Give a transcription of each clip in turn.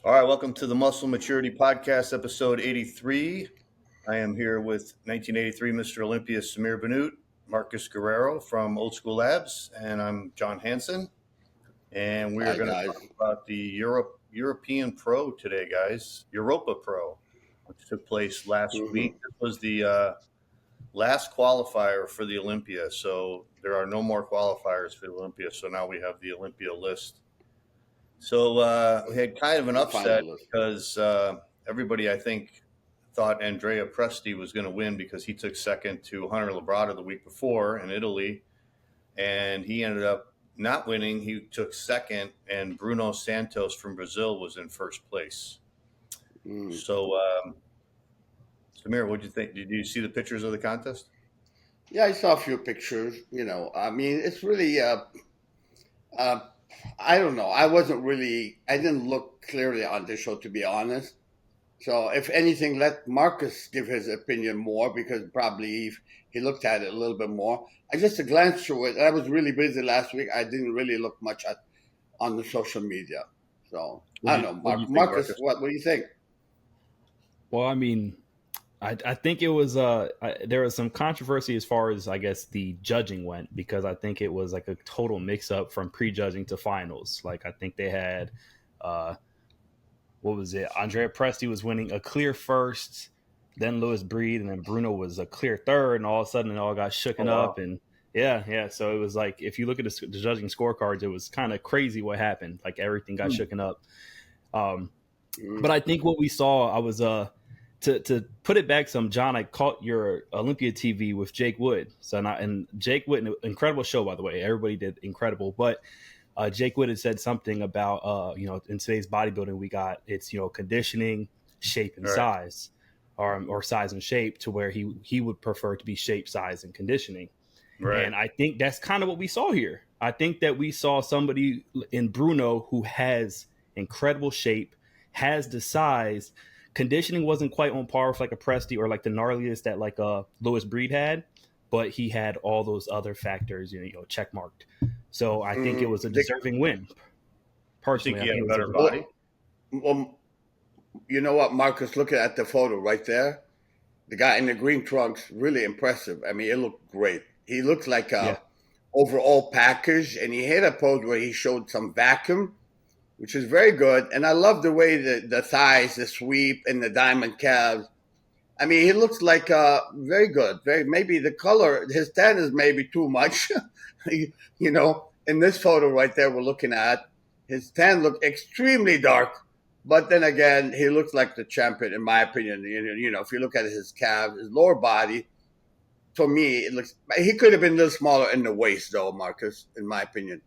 All right, welcome to the Muscle Maturity Podcast, episode 83. I am here with 1983 Mr. Olympia Samir Bannout, Marcus Guerrero from Old School Labs, and I'm John Hansen. And we are going to talk about the European Pro today, guys. Europa Pro, which took place last week. This was the last qualifier for the Olympia, so there are no more qualifiers for the Olympia. So now we have the Olympia list. So we had kind of an upset because everybody, I think, thought Andrea Presti was going to win because he took second to Hunter Labrada the week before in Italy, and he ended up not winning. He took second, and Bruno Santos from Brazil was in first place. So, Samir, what did you think? Did you see the pictures of the contest? Yeah, I saw a few pictures. I mean, it's really I don't know. I didn't look clearly on this show, to be honest. So if anything, let Marcus give his opinion more because probably he looked at it a little bit more. I just glanced through it. I was really busy last week. I didn't really look much on the social media. So I don't know. Marcus, what do you think? Well, I mean, I think it was there was some controversy as far as I guess the judging went because I think it was like a total mix up from prejudging to finals. Like I think they had what was it? Andrea Presti was winning a clear first, then Louis Breed, and then Bruno was a clear third, and all of a sudden it all got shooken up. And yeah. So it was like if you look at the judging scorecards, it was kind of crazy what happened. Like everything got shooken up. But I think what we saw, I was To put it back some, John, I caught your Olympia TV with Jake Wood. And Jake Wood, an incredible show, by the way. Everybody did incredible. But Jake Wood had said something about, in today's bodybuilding, we got it's, conditioning, shape, and size, or size and shape, to where he would prefer to be shape, size, and conditioning. Right. And I think that's kind of what we saw here. I think that we saw somebody in Bruno who has incredible shape, has the size. Conditioning wasn't quite on par with like a Presti or like the gnarliest that like Louis Breed had, but he had all those other factors, check marked. So I think it was a deserving win. Personally, I think he had a better body. Well, you know what, Marcus? Looking at the photo right there, the guy in the green trunks, really impressive. I mean, it looked great. He looked like a overall package, and he had a pose where he showed some vacuum, which is very good. And I love the way the thighs, the sweep, and the diamond calves. I mean, he looks like very good. Maybe the color, his tan is maybe too much. In this photo right there we're looking at, his tan looked extremely dark. But then again, he looks like the champion, in my opinion. If you look at his calves, his lower body, for me, it looks. He could have been a little smaller in the waist, though, Marcus, in my opinion.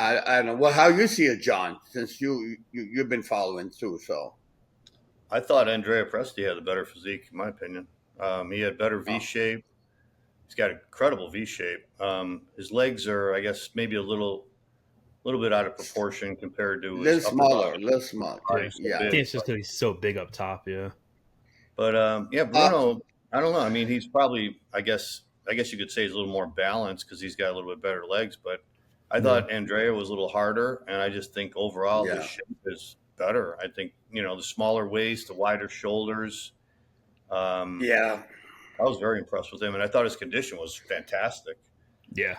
I don't know. Well, how you see it, John, since you've been following too. So, I thought Andrea Presti had a better physique, in my opinion. He had better V shape. He's got incredible V shape. His legs are, I guess, maybe a little bit out of proportion compared to his little smaller. Yeah, I think it's just because he's so big up top. Yeah, but Bruno. I don't know. I mean, he's probably. I guess you could say he's a little more balanced because he's got a little bit better legs, but. I thought Andrea was a little harder, and I just think overall the shape is better. I think, the smaller waist, the wider shoulders. I was very impressed with him, and I thought his condition was fantastic. Yeah.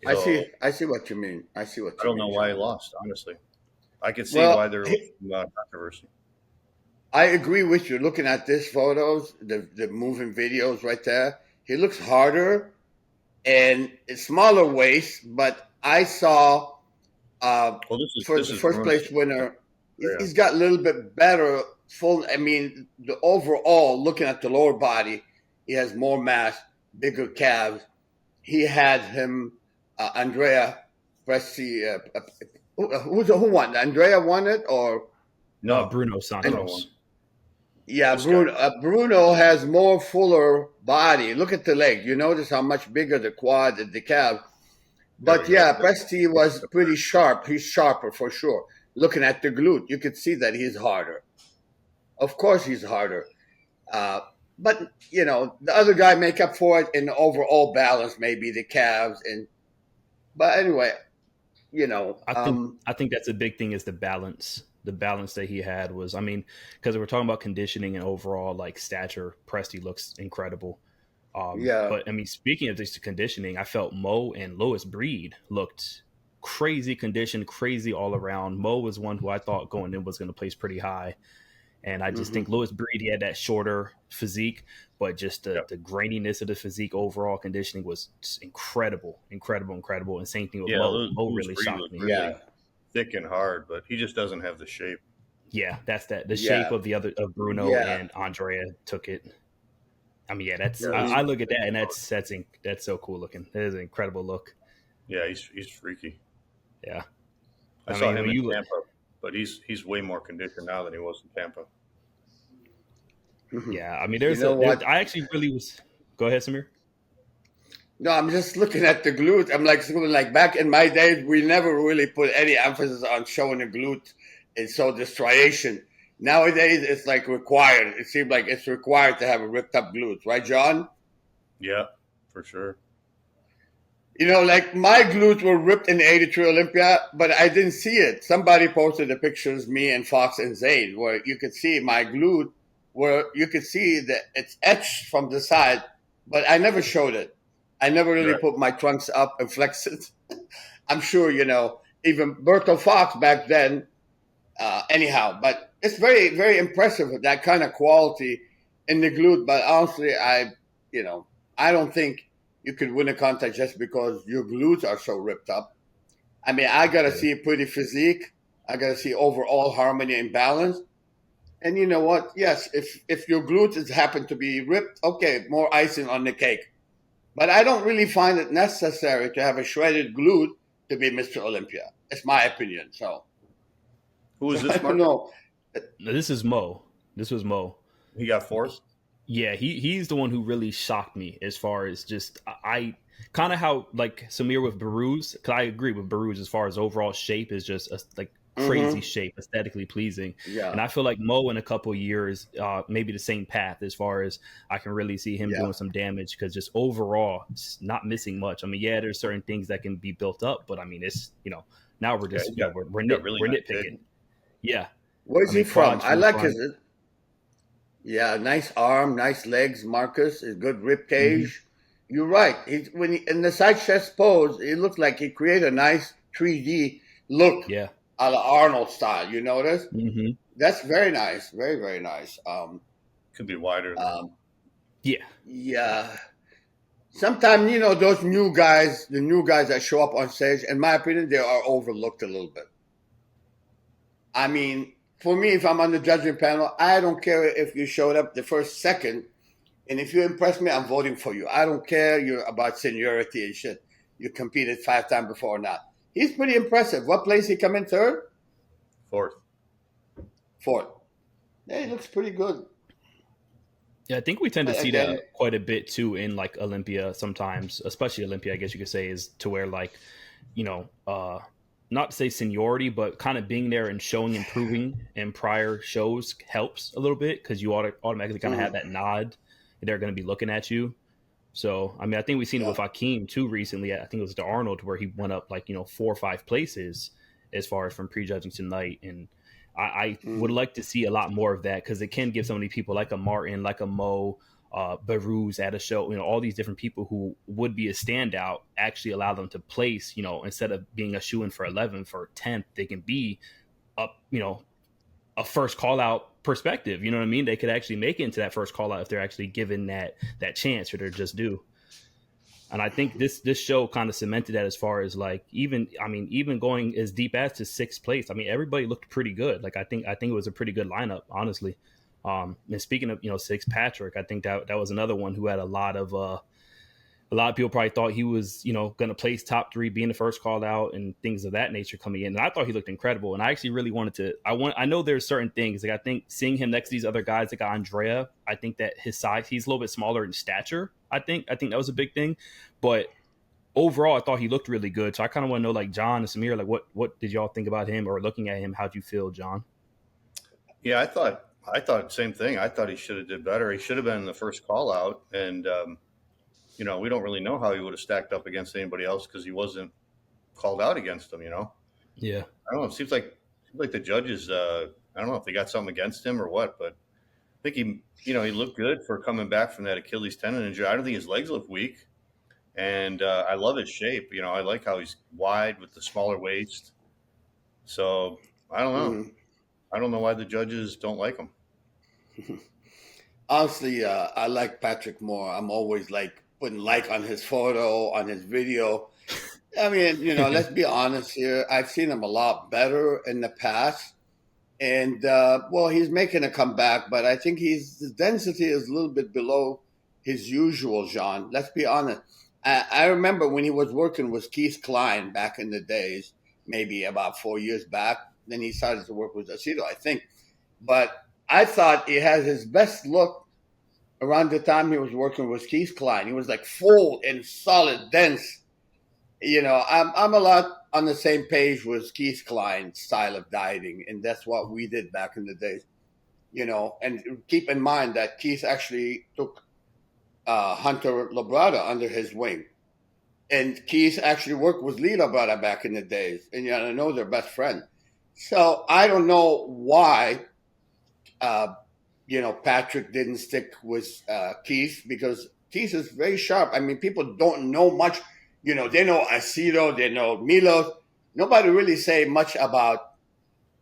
So, I see what you mean. I don't know why he lost, honestly. I could see why there was controversy. I agree with you. Looking at these photos, the moving videos right there, he looks harder and it's smaller waist, but I saw for the first place winner, he's got a little bit better the overall, looking at the lower body, he has more mass, bigger calves. He had him, Andrea Presti. Who won? Andrea won it or? No, Bruno Santos. Yeah, Bruno has more fuller body. Look at the leg. You notice how much bigger the quad and the calf. But Presti was pretty sharp. He's sharper for sure. Looking at the glute, you could see that he's harder. Of course he's harder. But, the other guy make up for it in the overall balance, maybe the calves. But anyway, I think that's a big thing is the balance. the balance that he had was, I mean, because we're talking about conditioning and overall like stature, Presti looks incredible. Yeah. But I mean, speaking of just conditioning, I felt Mo and Louis Breed looked crazy conditioned, crazy all around. Mo was one who I thought going in was going to place pretty high. And I just think Louis Breed, he had that shorter physique, but just the graininess of the physique, overall conditioning was just incredible. And same thing with Yeah, Mo. Mo Louis really Breed shocked was me. really Yeah. thick and hard, but he just doesn't have the shape. Yeah, that's that. The shape Yeah. of the other of Bruno Yeah. and Andrea took it. I mean, yeah, that's Yeah, I look at that and that's so cool looking. That is an incredible look. Yeah, he's freaky. Yeah, I I saw mean him when in you look, Tampa, but he's way more conditioned now than he was in Tampa. yeah, I mean You know what? I actually really was. Go ahead, Samir. No, I'm just looking at the glute. I'm like back in my days, we never really put any emphasis on showing the glute and so the striation. Nowadays, it's like required. It seems like it's required to have a ripped up glute, right, John? Yeah, for sure. You know, like my glutes were ripped in the '83 Olympia, but I didn't see it. Somebody posted the pictures, me and Fox and Zane, where you could see my glute, where you could see that it's etched from the side, but I never showed it. I never really Right. put my trunks up and flex it. I'm sure, even Berto Fox back then, anyhow, but it's very, very impressive with that kind of quality in the glute. But honestly, I don't think you could win a contest just because your glutes are so ripped up. I mean, I got to see a pretty physique. I got to see overall harmony and balance. And you know what? Yes, if your glutes happen to be ripped, okay, more icing on the cake. But I don't really find it necessary to have a shredded glute to be Mr. Olympia. It's my opinion. So, Who was I this, don't Mark? know. No, this is Mo. This was Mo. He got fourth. Yeah, he's the one who really shocked me as far as just I kind of how like Samir with Baruz, because I agree with Baruz as far as overall shape is just like crazy shape, aesthetically pleasing. Yeah, And I feel like Mo in a couple years, maybe the same path as far as I can really see him yeah. doing some damage because just overall, just not missing much. I mean, yeah, there's certain things that can be built up, but I mean, it's now we're Yeah, just he's got, we're, he's got really we're nice nitpicking. shape. Yeah, Where's I he mean, from? quads I from the like front. his. Yeah, nice arm, nice legs. Marcus is good rib Mm-hmm. cage. You're right. When he, in the side chest pose, it looked like he created a nice 3D look, Yeah. a la Arnold style. You notice? Mm-hmm. That's very nice. Very, very nice. Could be wider. Yeah. Yeah. Sometimes those new guys, the new guys that show up on stage, in my opinion, they are overlooked a little bit. I mean, for me, if I'm on the judging panel, I don't care if you showed up the first second, and if you impress me, I'm voting for you. I don't care you're about seniority and shit. You competed 5 times before or not. He's pretty impressive. What place he come in third? Fourth. Fourth. Yeah, he looks pretty good. Yeah, I think we tend to But see again, that quite a bit too in like Olympia sometimes, especially Olympia, I guess you could say, is to where like, you know, not to say seniority, but kind of being there and showing improving in prior shows helps a little bit because you automatically kind of have that nod. They're going to be looking at you. So, I mean, I think we've seen it yeah. with Hakeem too recently. I think it was to Arnold where he went up like, 4 or 5 places as far as from prejudging tonight. And I would like to see a lot more of that because it can give so many people like a Martin, like a Mo, Baruz at a show, all these different people who would be a standout actually allow them to place, instead of being a shoe in for 11th for 10th, they can be up, a first call out perspective. You know what I mean? They could actually make it into that first call out if they're actually given that chance or they're just due. And I think this show kind of cemented that as far as like even going as deep as to 6th place. I mean, everybody looked pretty good. Like I think it was a pretty good lineup, honestly. And speaking of 6th, Patrick, I think that was another one who had a lot of people probably thought he was, going to place top 3, being the first called out and things of that nature coming in. And I thought he looked incredible. And I actually really wanted to, I know there's certain things, like I think seeing him next to these other guys, like Andrea, I think that his size, he's a little bit smaller in stature. I think that was a big thing. But overall, I thought he looked really good. So I kind of want to know, like John and Samir, like what did y'all think about him or looking at him? How'd you feel, John? Yeah, I thought same thing. I thought he should have did better. He should have been in the first call out. And, we don't really know how he would have stacked up against anybody else because he wasn't called out against them, Yeah. I don't know. It seems like like the judges, I don't know if they got something against him or what, but I think he looked good for coming back from that Achilles tendon injury. I don't think his legs look weak, and I love his shape. I like how he's wide with the smaller waist. So I don't know. Mhm. I don't know why the judges don't like him. Honestly, I like Patrick more. I'm always like putting like on his photo, on his video. I mean, let's be honest here. I've seen him a lot better in the past. And, well, he's making a comeback, but I think his density is a little bit below his usual, Jean. Let's be honest. I remember when he was working with Keith Klein back in the days, maybe about 4 years back. Then he started to work with Aceto, I think. But I thought he had his best look around the time he was working with Keith Klein. He was like full and solid, dense. I'm a lot on the same page with Keith Klein's style of dieting, and that's what we did back in the days. And keep in mind that Keith actually took Hunter Labrada under his wing. And Keith actually worked with Lee Labrada back in the days, and I know they're best friends. So I don't know why, Patrick didn't stick with Keith, because Keith is very sharp. I mean, people don't know much. They know Aceto, they know Milos. Nobody really say much about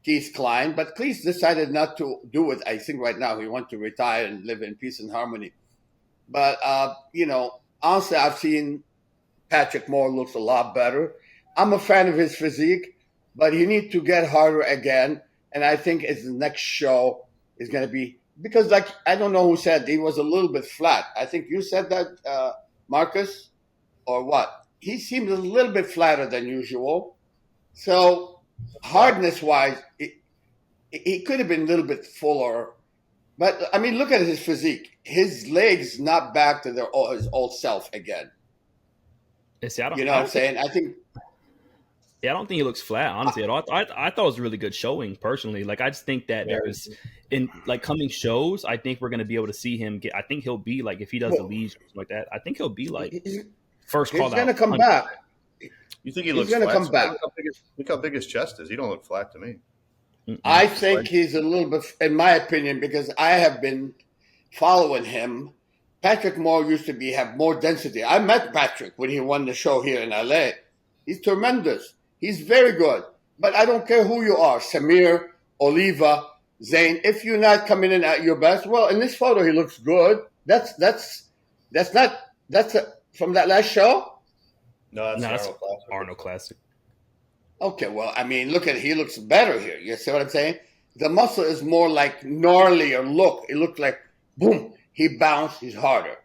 Keith Klein, but Keith decided not to do it. I think right now he wants to retire and live in peace and harmony. But, honestly, I've seen Patrick Moore looks a lot better. I'm a fan of his physique, but he needs to get harder again. And I think his next show is going to be, because I don't know who said he was a little bit flat. I think you said that, Marcus, or what? He seemed a little bit flatter than usual. So hardness-wise, he could have been a little bit fuller. But, I mean, look at his physique. His legs not back to his old self again. See, You know what I'm saying? I think... Yeah, I don't think he looks flat, honestly, at all. I thought it was a really good showing, personally. Like, I just think that there's, in, like, coming shows, I think we're going to be able to see him I think he'll be, like, if he does the leads or something like that, I think he'll be, like, first call out. He's going to come back. You think he looks flat? He's going to to come back. Look how big his chest is. He don't look flat to me. I think he's a little bit, in my opinion, because I have been following him. Patrick Moore used to have more density. I met Patrick when he won the show here in LA. He's tremendous. He's very good. But I don't care who you are, Samir, Oliva, Zane. If you're not coming in at your best, well, in this photo he looks good. That's from that last show. No, that's Arnold Classic. Okay, well, I mean, look at it. He looks better here. You see what I'm saying? The muscle is more like gnarlier look. It looked like, boom, he bounced, he's harder.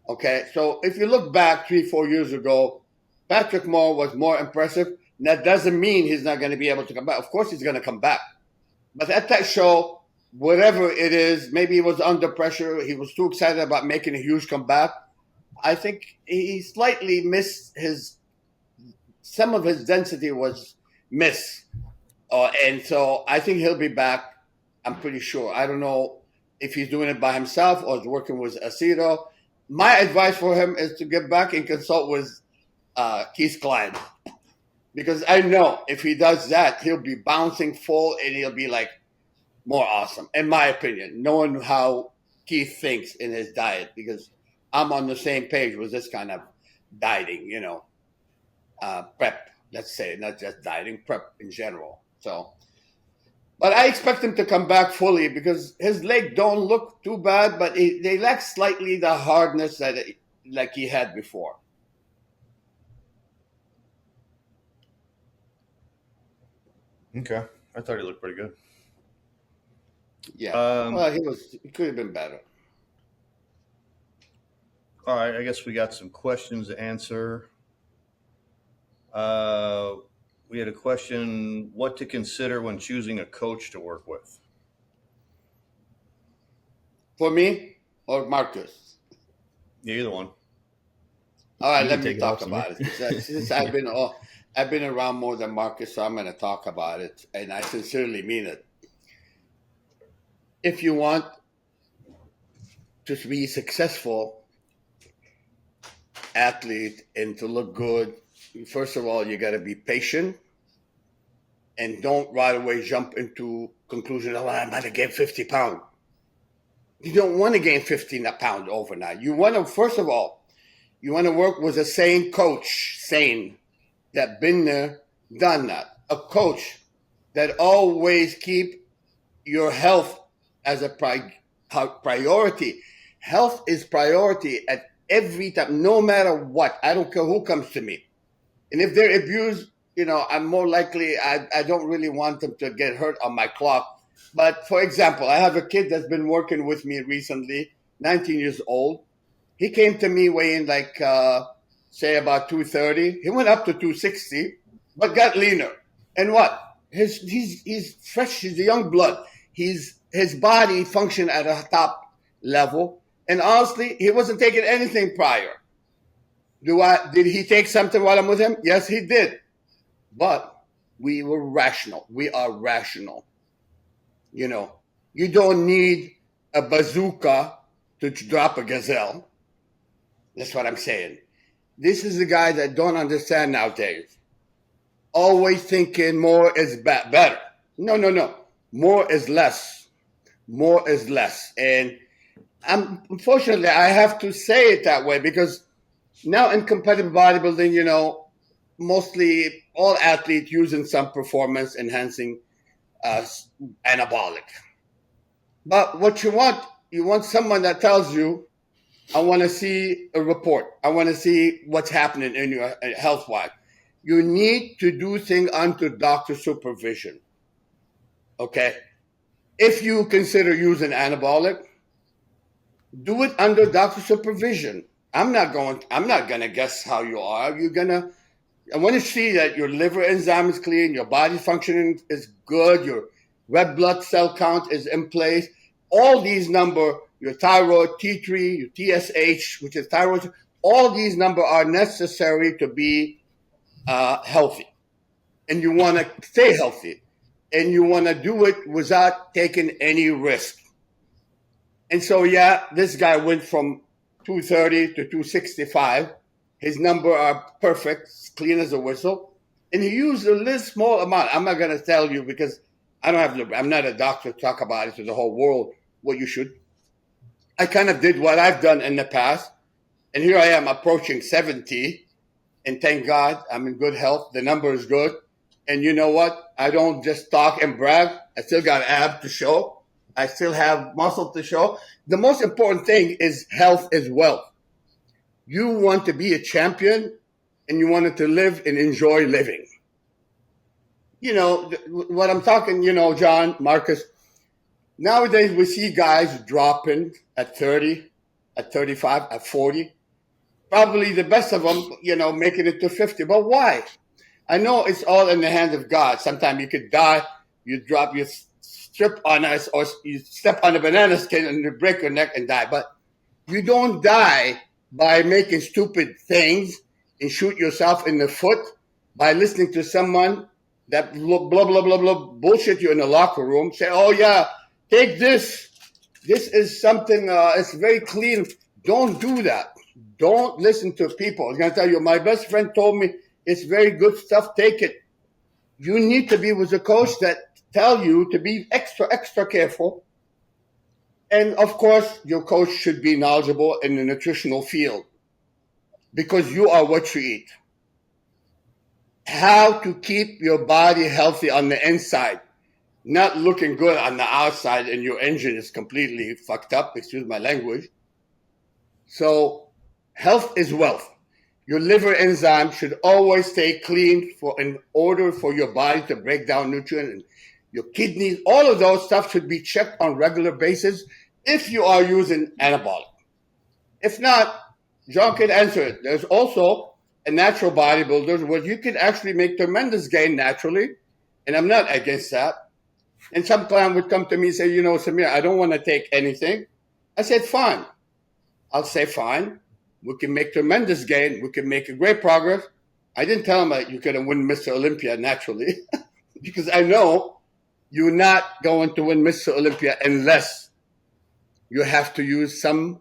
Okay, so if you look back 3-4 years ago, Patrick Moore was more impressive. That doesn't mean he's not going to be able to come back. Of course he's going to come back. But at that show, whatever it is, maybe he was under pressure. He was too excited about making a huge comeback. I think he slightly missed some of his density was missed. And so I think he'll be back. I'm pretty sure. I don't know if he's doing it by himself or is working with Aceto. My advice for him is to get back and consult with Keith Klein. Because I know if he does that, he'll be bouncing full and he'll be like more awesome, in my opinion, knowing how Keith thinks in his diet, because I'm on the same page with this kind of dieting, prep, let's say, not just dieting, prep in general. So, but I expect him to come back fully because his leg don't look too bad, but they lack slightly the hardness that like he had before. Okay. I thought he looked pretty good. Yeah. Well, he could have been better. All right. I guess we got some questions to answer. We had a question, what to consider when choosing a coach to work with? For me or Marcus? Yeah, either one. All right, let me talk about it. Since I've been around more than Marcus, so I'm going to talk about it, and I sincerely mean it. If you want to be successful athlete and to look good, first of all, you got to be patient and don't right away jump into conclusion, oh, I'm going to gain 50 pounds. You don't want to gain 15 pounds overnight. You want to, first of all, you want to work with a sane coach, that been there, done that. A coach that always keep your health as a priority. Health is priority at every time, no matter what. I don't care who comes to me. And if they're abused, I'm more likely, I don't really want them to get hurt on my clock. But for example, I have a kid that's been working with me recently, 19 years old. He came to me weighing say about 230. He went up to 260, but got leaner. And what? He's fresh. He's a young blood. His body functioned at a top level. And honestly, he wasn't taking anything prior. Did he take something while I'm with him? Yes, he did. But we were rational. We are rational. You don't need a bazooka to drop a gazelle. That's what I'm saying. This is the guy that don't understand nowadays. Always thinking more is better. No. More is less. More is less. And unfortunately, I have to say it that way because now in competitive bodybuilding, mostly all athletes using some performance enhancing anabolic. But what you want someone that tells you, I want to see a report. I want to see what's happening in your health-wise. You need to do things under doctor supervision. Okay? If you consider using anabolic, do it under doctor supervision. I'm not gonna guess how you are. I want to see that your liver enzyme is clean, your body functioning is good, your red blood cell count is in place. All these numbers, your thyroid, T3, your TSH, which is thyroid, all these numbers are necessary to be healthy. And you want to stay healthy. And you want to do it without taking any risk. And so, this guy went from 230 to 265. His numbers are perfect, clean as a whistle. And he used a little small amount. I'm not going to tell you because I'm not a doctor to talk about it to the whole world, what you should. I kind of did what I've done in the past. And here I am approaching 70. And thank God I'm in good health. The number is good. And you know what? I don't just talk and brag. I still got abs to show. I still have muscle to show. The most important thing is health is wealth. You want to be a champion and you want to live and enjoy living. What I'm talking, John, Marcus, nowadays we see guys dropping at 30, at 35, at 40. Probably the best of them, making it to 50. But why? I know it's all in the hands of God. Sometimes you could die, you strip on us, or you step on a banana skin and you break your neck and die. But you don't die by making stupid things and shoot yourself in the foot by listening to someone that blah, blah, blah, blah, bullshit you in the locker room. Say, oh, yeah, take this. This is something, it's very clean. Don't do that. Don't listen to people. I'm going to tell you, my best friend told me it's very good stuff. Take it. You need to be with a coach that tell you to be extra, extra careful. And of course, your coach should be knowledgeable in the nutritional field because you are what you eat. How to keep your body healthy on the inside, not looking good on the outside and your engine is completely fucked up, excuse my language. So health is wealth. Your liver enzyme should always stay clean in order for your body to break down nutrients. And your kidneys, all of those stuff should be checked on regular basis if you are using anabolic. If not, John can answer it. There's also a natural bodybuilder where you can actually make tremendous gain naturally, and I'm not against that. And some client would come to me and say, Samir, I don't want to take anything. I said, fine. I'll say, fine. We can make tremendous gain. We can make a great progress. I didn't tell him that you could win Mr. Olympia naturally because I know you're not going to win Mr. Olympia unless you have to use some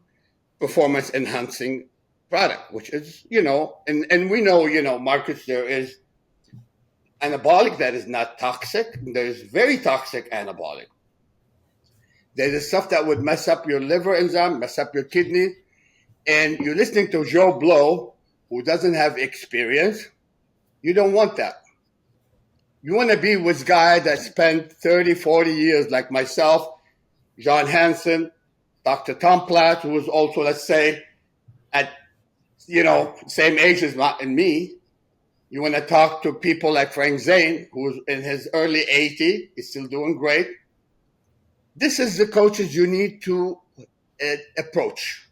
performance enhancing product, which is, and we know, Marcus, there is anabolic that is not toxic. There's very toxic anabolic. There's the stuff that would mess up your liver enzyme, mess up your kidney. And you're listening to Joe Blow, who doesn't have experience. You don't want that. You want to be with guy that spent 30, 40 years like myself, John Hansen, Dr. Tom Platt, who was also, let's say, at, same age as me. You want to talk to people like Frank Zane, who's in his early 80s, is still doing great. This is the coaches you need to approach.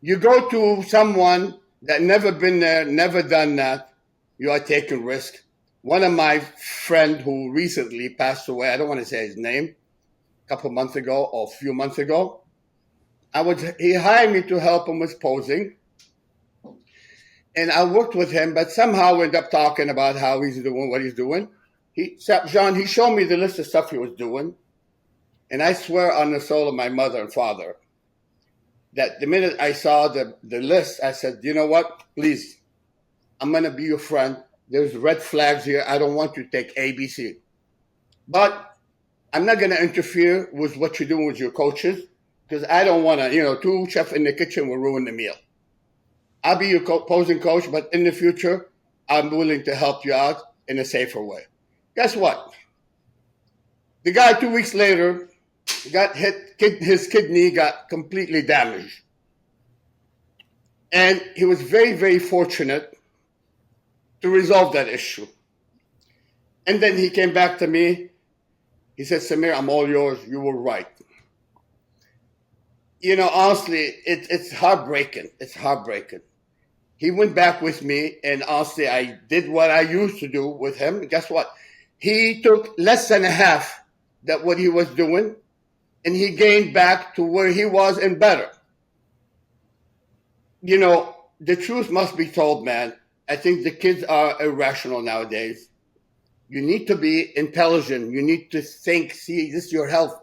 You go to someone that never been there, never done that, you are taking risk. One of my friend who recently passed away, I don't want to say his name, a couple months ago or a few months ago, he hired me to help him with posing. And I worked with him, but somehow we ended up talking about how he's doing, what he's doing. He showed me the list of stuff he was doing. And I swear on the soul of my mother and father that the minute I saw the list, I said, you know what? Please, I'm going to be your friend. There's red flags here. I don't want you to take ABC. But I'm not going to interfere with what you're doing with your coaches because I don't want to, two chefs in the kitchen will ruin the meal. I'll be your posing coach, but in the future, I'm willing to help you out in a safer way. Guess what? The guy 2 weeks later got hit, his kidney got completely damaged. And he was very, very fortunate to resolve that issue. And then he came back to me. He said, Samir, I'm all yours. You were right. Honestly, it's heartbreaking. It's heartbreaking. He went back with me, and honestly, I did what I used to do with him. And guess what? He took less than a half that what he was doing, and he gained back to where he was and better. The truth must be told, man. I think the kids are irrational nowadays. You need to be intelligent. You need to think, see, this is your health.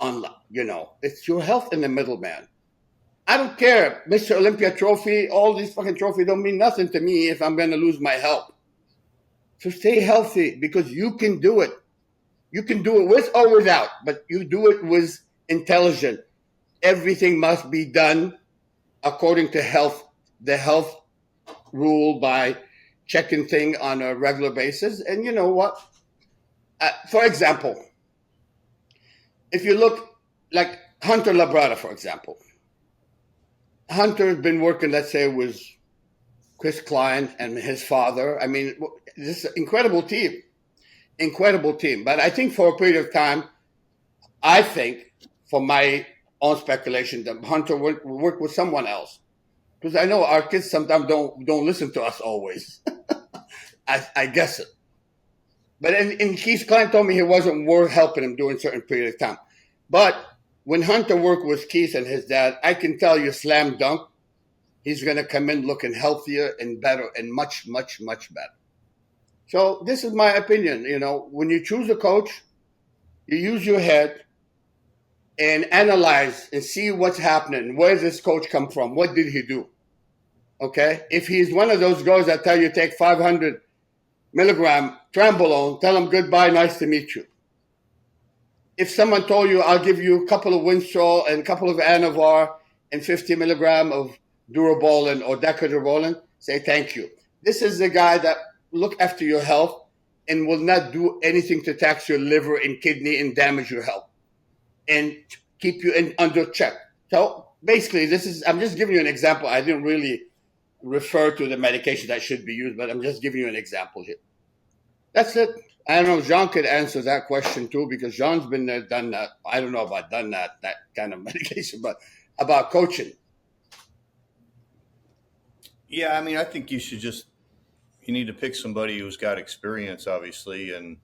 It's your health in the middle, man. I don't care. Mr. Olympia trophy, all these fucking trophies don't mean nothing to me if I'm going to lose my health. So stay healthy because you can do it. You can do it with or without, but you do it with intelligence. Everything must be done according to the health rule by checking things on a regular basis. And you know what? For example, if you look like Hunter Labrada, for example, Hunter's been working, let's say, with Chris Klein and his father. I mean, this is an incredible team. But I think for a period of time, I think, for my own speculation, that Hunter will work with someone else. Because I know our kids sometimes don't listen to us always. I guess it. But in Keith Klein told me he wasn't worth helping him during a certain period of time. But when Hunter worked with Keith and his dad, I can tell you slam dunk, he's going to come in looking healthier and better and much, much, much better. So this is my opinion. When you choose a coach, you use your head and analyze and see what's happening. Where does this coach come from? What did he do? Okay? If he's one of those guys that tell you take 500 milligram Trambolone, tell him goodbye, nice to meet you. If someone told you, I'll give you a couple of Winstrol and a couple of Anavar and 50 milligram of Durabolin or Decadurabolin, say thank you. This is the guy that look after your health and will not do anything to tax your liver and kidney and damage your health and keep you under check. So basically, I'm just giving you an example. I didn't really refer to the medication that should be used, but I'm just giving you an example here. That's it. I don't know if Jean could answer that question too, because Jean's been there, done that. I don't know about done that kind of medication, but about coaching. Yeah, I mean, I think you need to pick somebody who's got experience, obviously, and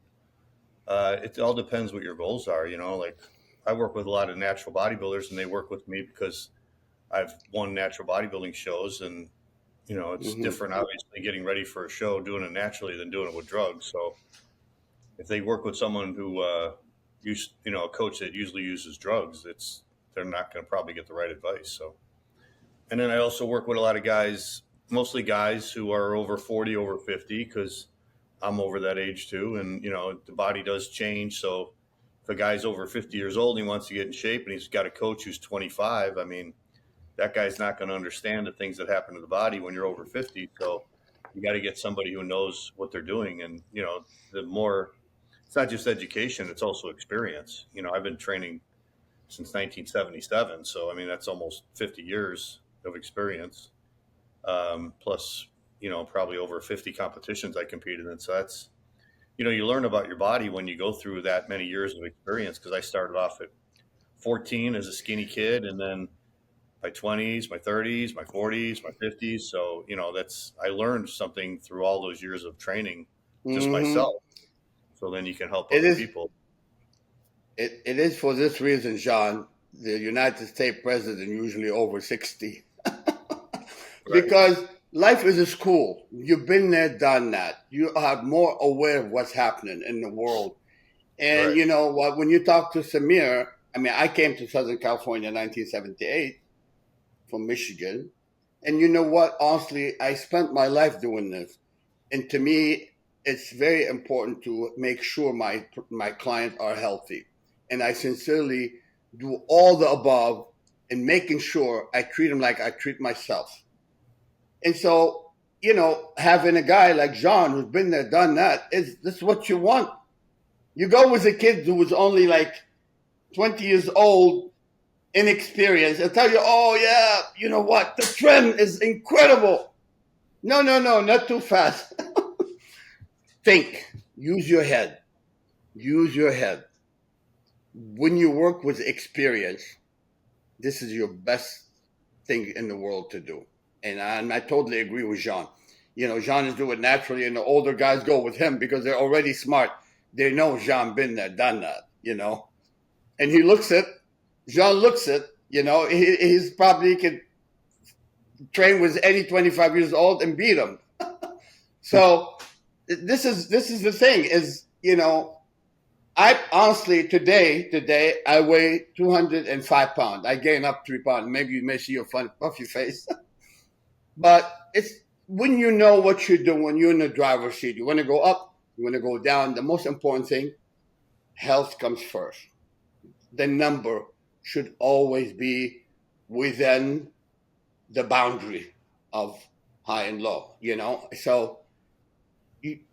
it all depends what your goals are. Like I work with a lot of natural bodybuilders, and they work with me because I've won natural bodybuilding shows, and it's different, obviously, getting ready for a show, doing it naturally than doing it with drugs. So if they work with someone who, a coach that usually uses drugs, they're not going to probably get the right advice. So, and then I also work with a lot of guys, mostly guys who are over 40, over 50, because I'm over that age too. And, the body does change. So if a guy's over 50 years old and he wants to get in shape and he's got a coach who's 25, I mean, that guy's not going to understand the things that happen to the body when you're over 50. So you got to get somebody who knows what they're doing. And, the more, it's not just education, it's also experience. I've been training since 1977. So, I mean, that's almost 50 years of experience. Plus, probably over 50 competitions I competed in. So that's, you learn about your body when you go through that many years of experience. Cause I started off at 14 as a skinny kid, and then my 20s, my 30s, my 40s, my 50s. So, I learned something through all those years of training just myself. So then you can help other people. It is for this reason, John, the United States president usually over 60. Because life is a school. You've been there, done that. You are more aware of what's happening in the world. And you know what, when you talk to Samir, I mean, I came to Southern California in 1978 from Michigan. And you know what, honestly, I spent my life doing this. And to me, it's very important to make sure my clients are healthy. And I sincerely do all the above in making sure I treat them like I treat myself. And so, having a guy like John who's been there, done that, this is what you want. You go with a kid who was only like 20 years old, inexperienced, and tell you, oh yeah, you know what, the trend is incredible. No, not too fast. Think, use your head. When you work with experience, this is your best thing in the world to do. And I totally agree with Jean. Jean is doing it naturally, and the older guys go with him because they're already smart. They know Jean been there, done that, And he looks at, Jean looks at, he's probably can train with any 25 years old and beat him. So this is the thing is, I honestly, today, I weigh 205 pounds. I gain up 3 pounds. Maybe you may see your funny puffy face. But it's when you know what you're doing, when you're in the driver's seat, you want to go up, you want to go down. The most important thing, health comes first. The number should always be within the boundary of high and low, So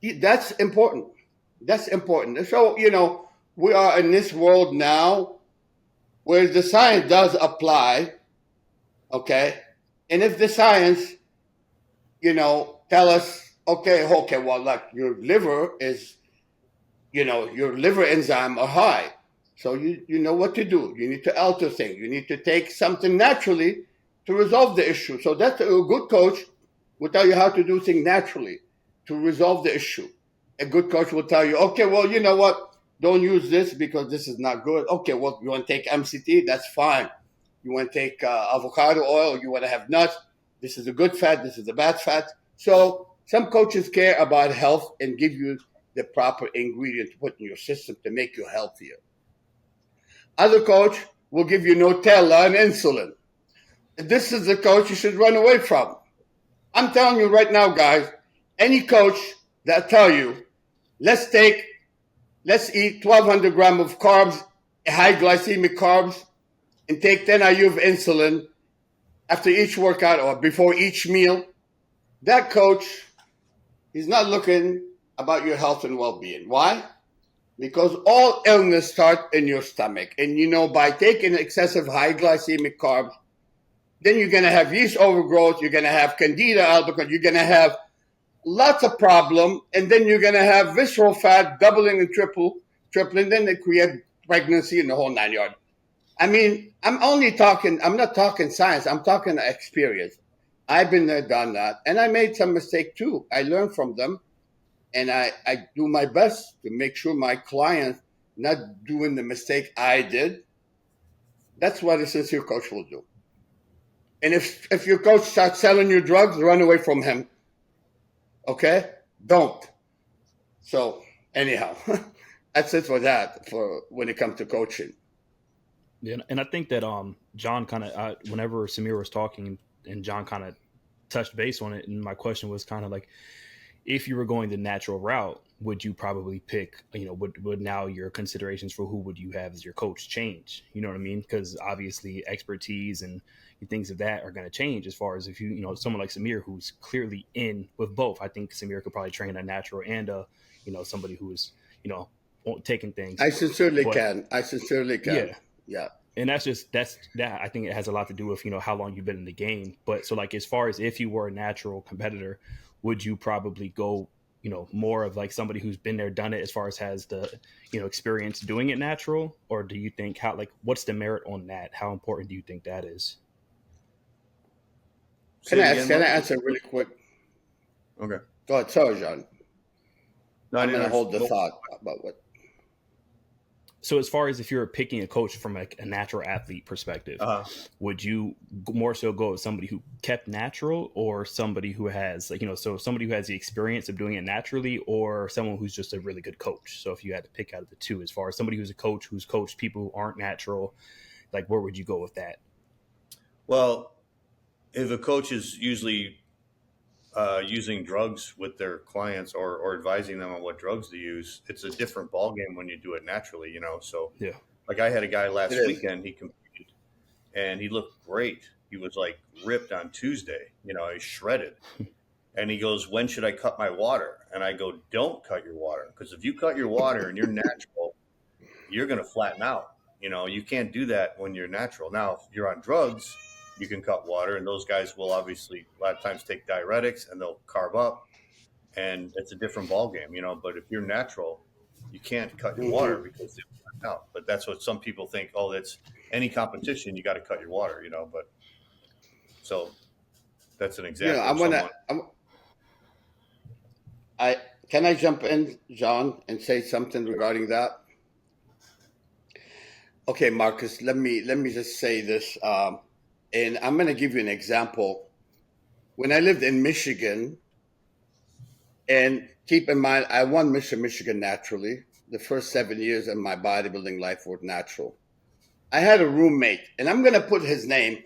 that's important. That's important. So, we are in this world now where the science does apply, okay? And if the science, tell us, okay, well, like your liver is, your liver enzyme are high. So you know what to do. You need to alter things. You need to take something naturally to resolve the issue. So that's a good coach will tell you how to do things naturally to resolve the issue. A good coach will tell you, okay, well, you know what? Don't use this because this is not good. Okay, well, you want to take MCT? That's fine. You want to take avocado oil? You want to have nuts? This is a good fat. This is a bad fat. So some coaches care about health and give you the proper ingredient to put in your system to make you healthier. Other coach will give you Nutella and insulin. This is the coach you should run away from. I'm telling you right now, guys, any coach that tell you, let's eat 1,200 grams of carbs, high glycemic carbs, and take 10 IU of insulin after each workout or before each meal, that coach is not looking about your health and well-being. Why? Because all illness starts in your stomach. And, by taking excessive high glycemic carbs, then you're going to have yeast overgrowth, you're going to have candida albicans, you're going to have lots of problems, and then you're going to have visceral fat doubling and tripling, then they create pregnancy in the whole 9 yards. I mean, I'm not talking science, I'm talking experience. I've been there, done that, and I made some mistakes too. I learned from them, and I do my best to make sure my clients not doing the mistake I did. That's what a sincere coach will do. And if your coach starts selling you drugs, run away from him. Okay? Don't. So anyhow, that's it for that, for when it comes to coaching. Yeah, and I think that John kind of, whenever Samir was talking and John kind of touched base on it, and my question was kind of like, if you were going the natural route, would you probably pick, would now your considerations for who would you have as your coach change? You know what I mean? Because obviously expertise and things of that are going to change as far as if someone like Samir, who's clearly in with both. I think Samir could probably train a natural and somebody who is, taking things. I sincerely can. Yeah. Yeah. And that's that. I think it has a lot to do with, how long you've been in the game. But so like, as far as if you were a natural competitor, would you probably go, more of like somebody who's been there, done it, as far as has the, experience doing it natural? Or do you think what's the merit on that? How important do you think that is? Can I answer really quick? Okay. Go ahead. Sorry, John. No, I'm going to hold the thought about what. So as far as if you're picking a coach from like a natural athlete perspective, would you more so go with somebody who kept natural, or somebody who has so somebody who has the experience of doing it naturally, or someone who's just a really good coach? So if you had to pick out of the two, as far as somebody who's a coach who's coached people who aren't natural, like where would you go with that? Well, if a coach is usually using drugs with their clients or advising them on what drugs to use, it's a different ballgame when you do it naturally, So, yeah, like I had a guy last weekend, he competed and he looked great. He was like ripped on Tuesday, he's shredded. And he goes, "When should I cut my water?" And I go, "Don't cut your water, because if you cut your water and you're natural, you're going to flatten out. You can't do that when you're natural. Now, if you're on drugs, you can cut water, and those guys will obviously a lot of times take diuretics and they'll carb up, and it's a different ballgame, But if you're natural, you can't cut your water because they flatten out. But that's what some people think. Oh, that's any competition, you got to cut your water, But so that's an example. Can I jump in, John, and say something regarding that? Okay, Marcus, let me just say this, and I'm going to give you an example. When I lived in Michigan, and keep in mind, I won Michigan naturally. The first 7 years of my bodybuilding life were natural. I had a roommate, and I'm going to put his name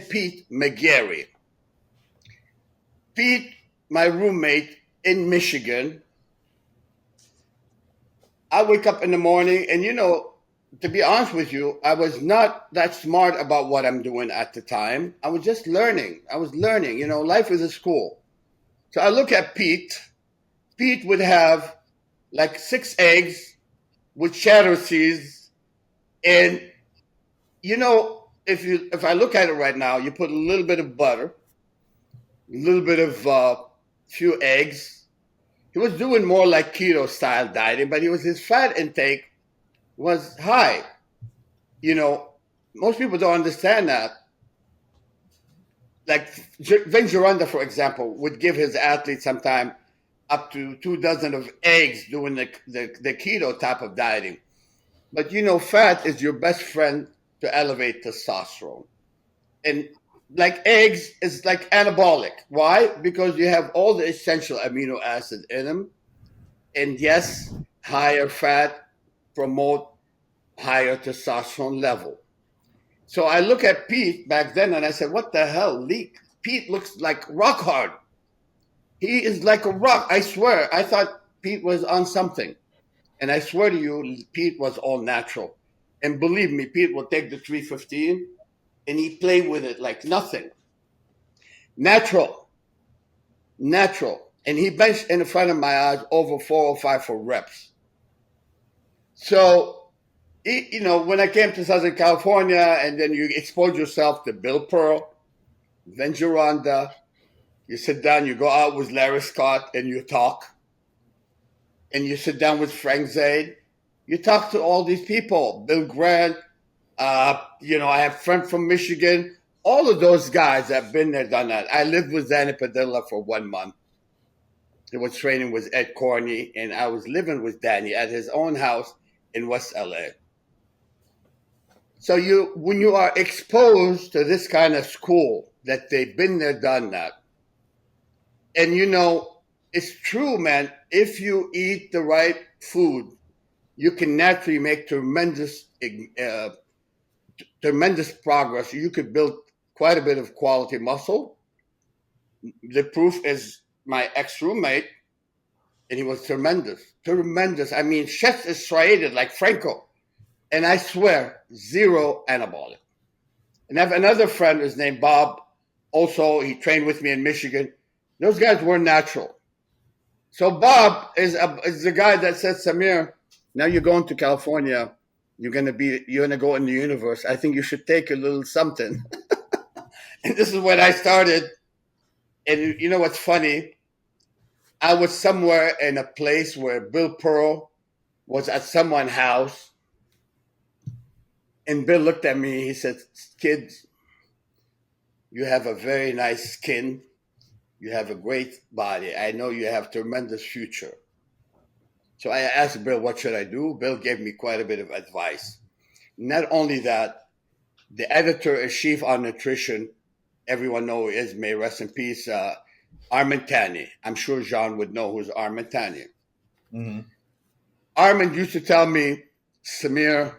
Pete McGarry. Pete, my roommate in Michigan, I wake up in the morning, and to be honest with you, I was not that smart about what I'm doing at the time. I was just learning. Life is a school. So I look at Pete. Pete would have like 6 eggs with cheddar seeds. And, if I look at it right now, you put a little bit of butter, a little bit of few eggs. He was doing more like keto style dieting, but his fat intake was high. Most people don't understand that. Like Vince Gironda, for example, would give his athletes sometime up to 2 dozen of eggs doing the keto type of dieting. But fat is your best friend to elevate testosterone. And like eggs is like anabolic. Why? Because you have all the essential amino acids in them. And yes, higher fat promote higher testosterone level. So I look at Pete back then and I said, what the hell? Pete looks like rock hard. He is like a rock. I swear. I thought Pete was on something. And I swear to you, Pete was all natural. And believe me, Pete will take the 315 and he played with it like nothing. Natural. And he benched in front of my eyes over 405 for reps. So, when I came to Southern California, and then you expose yourself to Bill Pearl, Vince Gironda, you sit down, you go out with Larry Scott, and you talk. And you sit down with Frank Zaid. You talk to all these people, Bill Grant. I have a friend from Michigan. All of those guys have been there, done that. I lived with Danny Padilla for 1 month. He was training with Ed Corney, and I was living with Danny at his own house in West LA. So when you are exposed to this kind of school that they've been there, done that, and it's true, man, if you eat the right food, you can naturally make tremendous progress. You could build quite a bit of quality muscle. The proof is my ex-roommate. And he was tremendous, tremendous. I mean, chest is striated like Franco. And I swear, zero anabolic. And I have another friend, his name Bob. Also, he trained with me in Michigan. Those guys were natural. So Bob is the guy that said, Samir, now you're going to California. You're gonna go in the universe. I think you should take a little something. And this is when I started. And you know what's funny? I was somewhere in a place where Bill Pearl was at someone's house. And Bill looked at me. He said, kid, you have a very nice skin. You have a great body. I know you have tremendous future. So I asked Bill, what should I do? Bill gave me quite a bit of advice. Not only that, the editor-in-chief on nutrition, everyone knows is, may rest in peace, Armin Tanny. I'm sure Jean would know who's Armin Tanny. Mm-hmm. Armin used to tell me, Samir,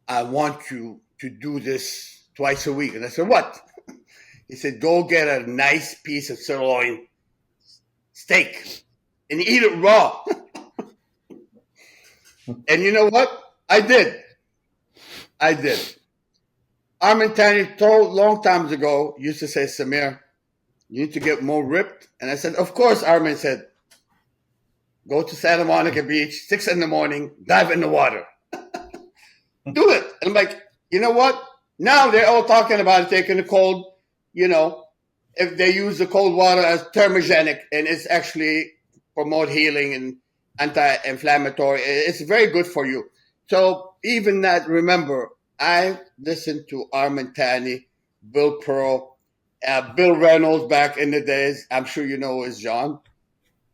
I want you to do this twice a week. And I said, what? He said, go get a nice piece of sirloin steak and eat it raw. And you know what? I did. Armin Tanny told long times ago, used to say, Samir, you need to get more ripped. And I said, of course. Armin said, go to Santa Monica Beach, 6 a.m, dive in the water. Do it. And I'm like, you know what? Now they're all talking about taking the cold, if they use the cold water as thermogenic, and it's actually promote healing and anti-inflammatory. It's very good for you. So even that, remember, I listened to Armin Tanny, Bill Pearl, Bill Reynolds back in the days. I'm sure you know is John.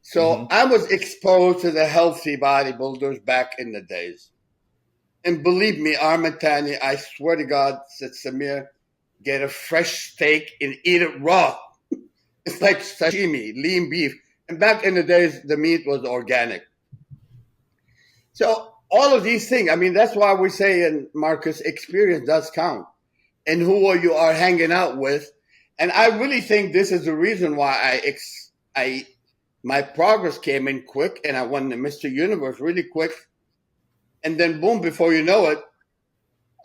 So I was exposed to the healthy bodybuilders back in the days. And believe me, Armin Tanny, I swear to God, said, Samir, get a fresh steak and eat it raw. It's like sashimi, lean beef. And back in the days, the meat was organic. So all of these things, I mean, that's why we say, and Marcus, experience does count. And who you are hanging out with. And I really think this is the reason why my progress came in quick, and I won the Mr. Universe really quick. And then boom, before you know it,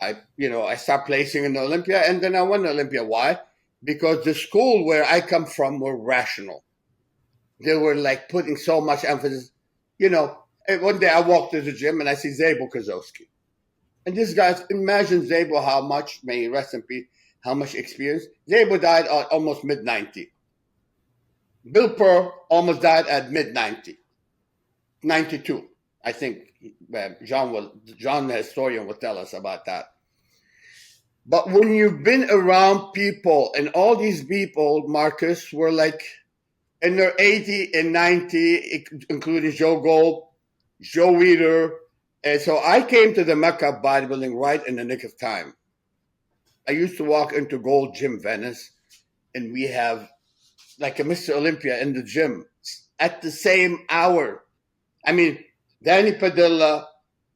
I start placing in the Olympia, and then I won the Olympia. Why? Because the school where I come from were rational. They were like putting so much emphasis. And one day I walked to the gym and I see Zabel Kozowski. And this guy, imagine Zabel how much, may he rest in peace, how much experience. Zabel died at almost mid-90. Bill Pearl almost died at mid-90. 92, I think. John, the historian, will tell us about that. But when you've been around people, and all these people, Marcus, were like in their 80 and 90, including Joe Gold, Joe Weider. And so I came to the Mecca of bodybuilding right in the nick of time. I used to walk into Gold Gym Venice, and we have like a Mr. Olympia in the gym at the same hour. I mean, Danny Padilla,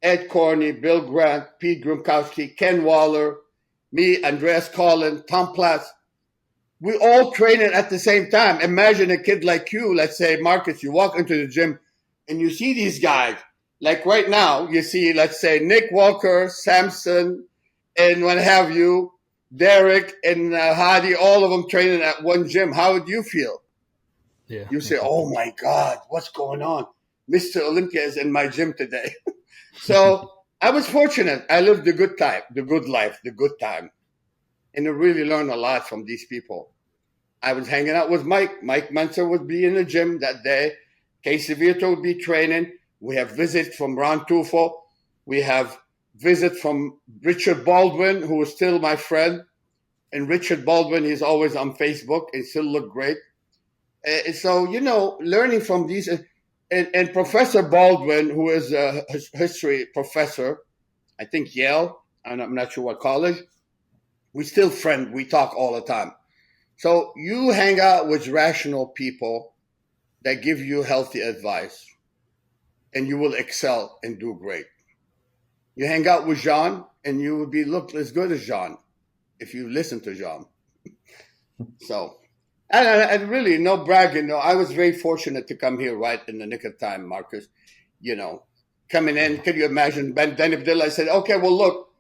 Ed Corney, Bill Grant, Pete Grumkowski, Ken Waller, me, Andreas Collin, Tom Platz. We all train it at the same time. Imagine a kid like you, let's say, Marcus, you walk into the gym and you see these guys. Like right now, you see, let's say, Nick Walker, Samson, and what have you, Derek and Hadi, all of them training at one gym. How would you feel? Yeah. You say, oh my God, what's going on? Mr. Olympia is in my gym today. So I was fortunate. I lived the good time, the good life, the good time. And I really learned a lot from these people. I was hanging out with Mike. Mike Menser would be in the gym that day. Casey Vito would be training. We have visits from Ron Tufo. We have visit from Richard Baldwin, who is still my friend. And Richard Baldwin is always on Facebook and still look great. And so, learning from these... And Professor Baldwin, who is a history professor, I think Yale, and I'm not sure what college, we still friend. We talk all the time. So you hang out with rational people that give you healthy advice, and you will excel and do great. You hang out with Jean, and you will look as good as Jean if you listen to Jean. So And really, no bragging. No, I was very fortunate to come here right in the nick of time, Marcus. You know, coming in, can you imagine? Then Abdullah said, okay, well, look,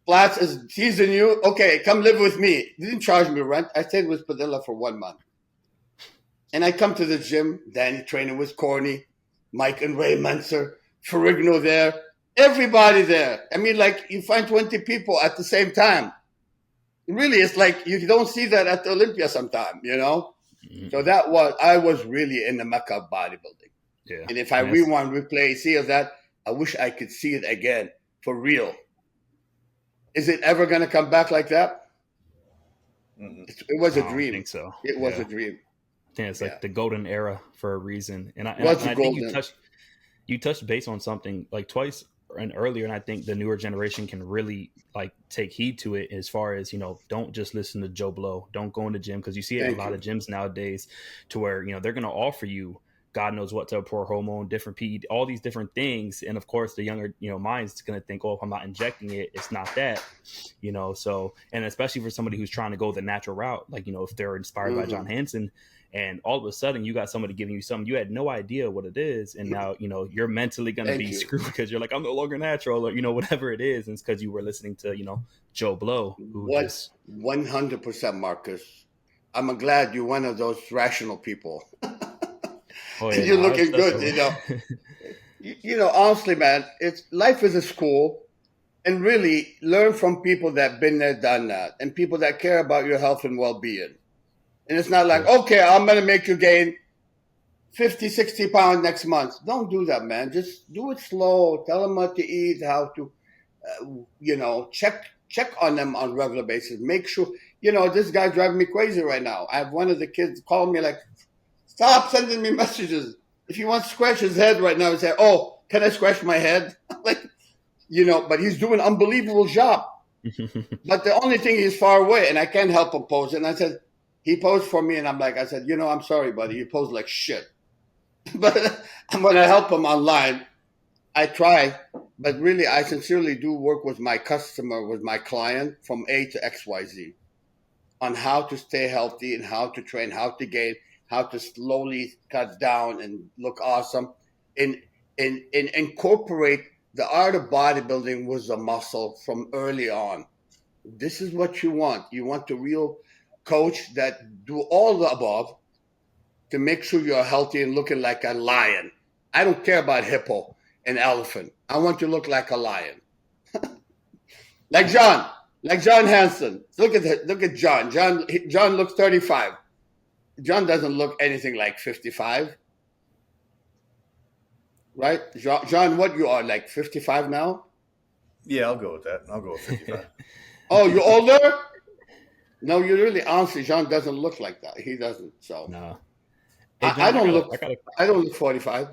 Flats is teasing you. Okay, come live with me. He didn't charge me rent. I stayed with Padilla for 1 month. And I come to the gym. Danny training with Corny, Mike and Ray Menser, Ferrigno there, everybody there. I mean, like, you find 20 people at the same time. Really, it's like you don't see that at the Olympia sometime, you know? Mm-hmm. So I was really in the mecca of bodybuilding. Yeah. And if I rewind, replay, see that, I wish I could see it again for real. Is it ever going to come back like that? Mm-hmm. It was a dream. I think so. It was a dream. Yeah, it's like the golden era for a reason. And I think you touched base on something like twice and earlier, and I think the newer generation can really like take heed to it as far as, you know, don't just listen to Joe Blow. Don't go in the gym, because you see it in a lot of gyms nowadays to where, you know, they're going to offer you God knows what to pour hormone, different PED, all these different things. And of course, the younger, you know, mind's going to think, oh, if I'm not injecting it, it's not that, you know. So, and especially for somebody who's trying to go the natural route, like, you know, if they're inspired by John Hansen, and all of a sudden you got somebody giving you something you had no idea what it is, and now, you know, you're mentally going to be screwed because you're like, I'm no longer natural, or, you know, whatever it is. And it's because you were listening to, you know, Joe Blow. 100%, Marcus. I'm glad you're one of those rational people. Oh, yeah, you're looking good, you know. You know, honestly, man, life is a school, and really learn from people that been there, done that, and people that care about your health and well-being. And it's not like, okay, I'm going to make you gain 50, 60 pounds next month. Don't do that, man. Just do it slow. Tell them what to eat, how to, you know, check on them on a regular basis. Make sure, you know, this guy's driving me crazy right now. I have one of the kids call me like, stop sending me messages. If he wants to scratch his head right now and say, oh, can I scratch my head? Like, you know, but he's doing an unbelievable job. But the only thing, he's far away and I can't help him pose. And I said, he posed for me, and I said, you know, I'm sorry, buddy. You pose like shit. But I'm going to help him online. I try, but really, I sincerely do work with my customer, with my client from A to XYZ on how to stay healthy and how to train, how to gain, how to slowly cut down and look awesome, and incorporate the art of bodybuilding with the muscle from early on. This is what you want. You want the real coach that do all the above to make sure you're healthy and looking like a lion. I don't care about hippo and elephant. I want you to look like a lion. like John Hansen. Look at John. John looks 35. John doesn't look anything like 55. Right? John, what you are, like 55 now? Yeah, I'll go with that. I'll go with 55. Oh, you're older? No, you really, honestly, John doesn't look like that. He doesn't. So no. Hey, John, I don't look 45.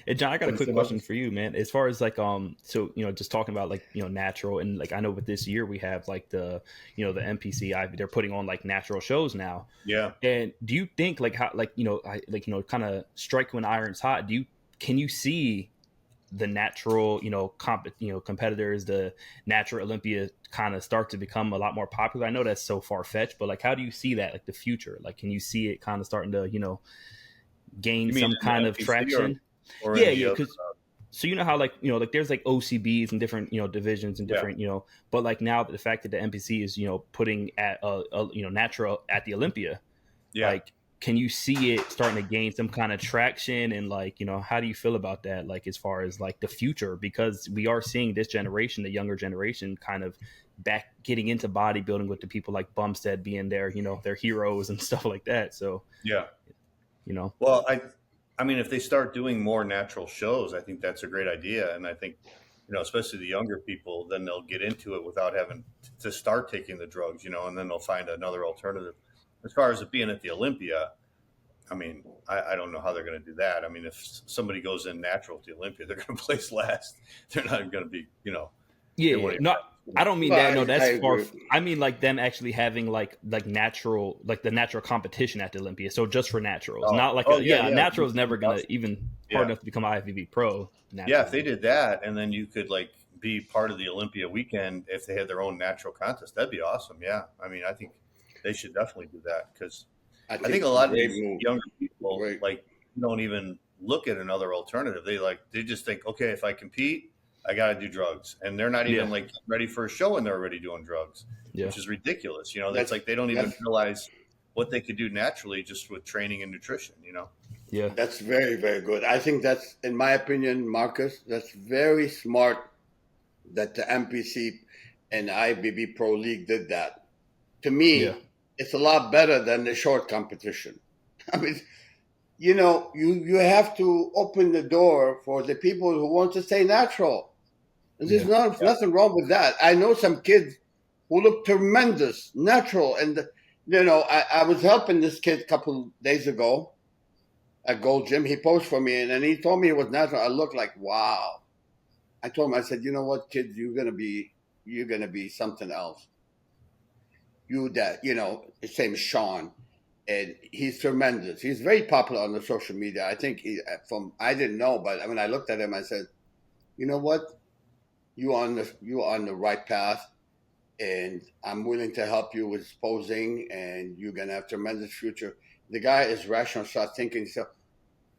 Hey, John, I got a quick question for you, man. As far as like, so, you know, just talking about like, you know, natural, and like, I know with this year we have like the, you know, the MPC, they're putting on like natural shows now. Yeah. And do you think like how, like, you know, kind of strike when iron's hot, can you see the natural, you know, competitors, the natural Olympia kind of start to become a lot more popular? I know that's so far fetched, but like, how do you see that, like the future? Like, can you see it kind of starting to, you know, gain some kind of traction? Or yeah. Because so, you know how like, you know, like there's like OCBs and different, you know, divisions and different, you know, but like now the fact that the MPC is, you know, putting at you know, natural at the Olympia, like, can you see it starting to gain some kind of traction? And like, you know, how do you feel about that? Like, as far as like the future, because we are seeing this generation, the younger generation, kind of back getting into bodybuilding with the people like Bumstead being their, you know, their heroes and stuff like that. So, yeah, you know, well, I mean, if they start doing more natural shows, I think that's a great idea. And I think, you know, especially the younger people, then they'll get into it without having to start taking the drugs, you know, and then they'll find another alternative. As far as it being at the Olympia, I mean, I don't know how they're going to do that. I mean, if somebody goes in natural at the Olympia, they're going to place last. They're not going to be, you know. Yeah, no, I don't mean that. No, that's far. I mean, like them actually having like natural, like the natural competition at the Olympia. So just for naturals, not like natural is never going to even hard enough to become IFBB pro. Naturally. Yeah, if they did that, and then you could like be part of the Olympia weekend if they had their own natural contest, that'd be awesome. Yeah, I mean, I think they should definitely do that, because I I think a lot of great these move. younger people Great. like don't even look at another alternative. They just think, okay, if I compete, I got to do drugs, and they're not even Yeah. like ready for a show, and they're already doing drugs, Yeah. which is ridiculous. You know, That's- that's like they don't even that's- realize what they could do naturally just with training and nutrition. You know. Yeah. That's very, very good. I think that's, in my opinion, Marcus, that's very smart that the MPC and IBB Pro League did that. To me, Yeah. it's a lot better than the short competition. I mean, you have to open the door for the people who want to stay natural. There's nothing wrong with that. I know some kids who look tremendous, natural, and I was helping this kid a couple days ago at Gold Gym. He posed for me, and then he told me it was natural. I looked like, wow. I told him, I said, you know what, kids, you're gonna be something else. His name is Sean, and he's tremendous. He's very popular on the social media. I think I didn't know, but when I looked at him, I said, you know what, you're on the right path, and I'm willing to help you with posing, and you're gonna have tremendous future. The guy is rational, start thinking. So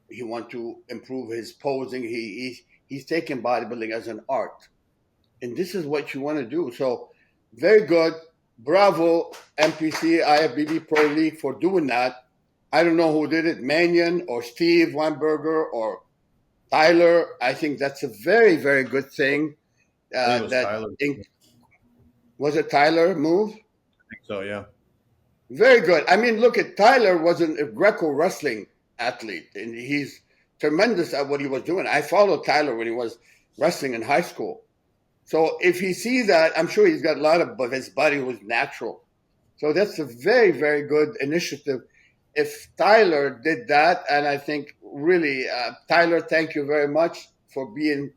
he want to improve his posing. He's taking bodybuilding as an art, and this is what you want to do. So very good, bravo, MPC IFBB Pro League for doing that. I don't know who did it, Mannion or Steve Weinberger or Tyler. I think that's a very, very good thing. Was it Tyler move? I think so, yeah. Very good. I mean, look at Tyler was a Greco wrestling athlete, and he's tremendous at what he was doing. I followed Tyler when he was wrestling in high school. So if he sees that, I'm sure he's got a lot of his body who's natural. So that's a very, very good initiative. If Tyler did that, and I think really, Tyler, thank you very much for being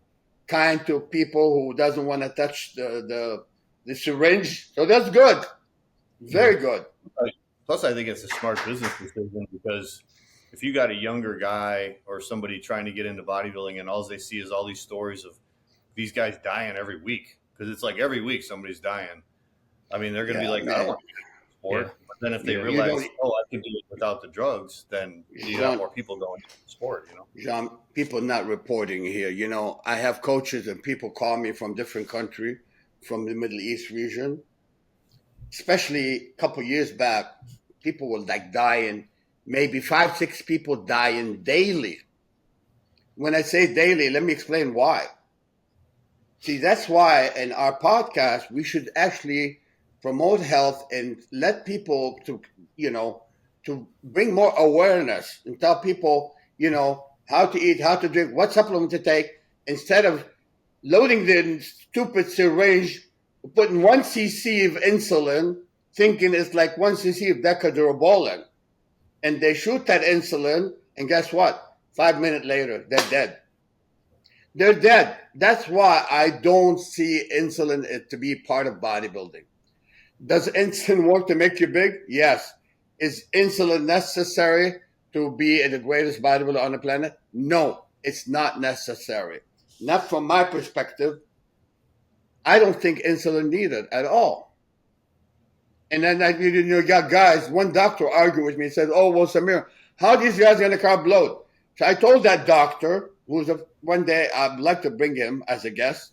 kind to people who doesn't want to touch the syringe. So that's good. Very good. Plus, I think it's a smart business decision, because if you got a younger guy or somebody trying to get into bodybuilding and all they see is all these stories of these guys dying every week, because it's like every week somebody's dying. I mean, they're going to be like, I don't want to get into sport. Yeah. But then if they realize, I can do it without the drugs, then you have more people going into the sport, John, people not reporting here. I have coaches and people call me from different countries, from the Middle East region. Especially a couple years back, people were like dying, maybe 5-6 people dying daily. When I say daily, let me explain why. See, that's why in our podcast, we should actually promote health and let people to bring more awareness and tell people, how to eat, how to drink, what supplement to take, instead of loading the stupid syringe, putting 1 cc of insulin, thinking it's like 1 cc of decadurabolin. And they shoot that insulin, and guess what? 5 minutes later, they're dead. They're dead. That's why I don't see insulin to be part of bodybuilding. Does insulin work to make you big? Yes. Is insulin necessary to be the greatest bodybuilder on the planet? No, it's not necessary. Not from my perspective. I don't think insulin needed at all. And then you got guys, one doctor argued with me and said, oh, well, Samir, how are these guys going to carb load? So I told that doctor, one day I'd like to bring him as a guest.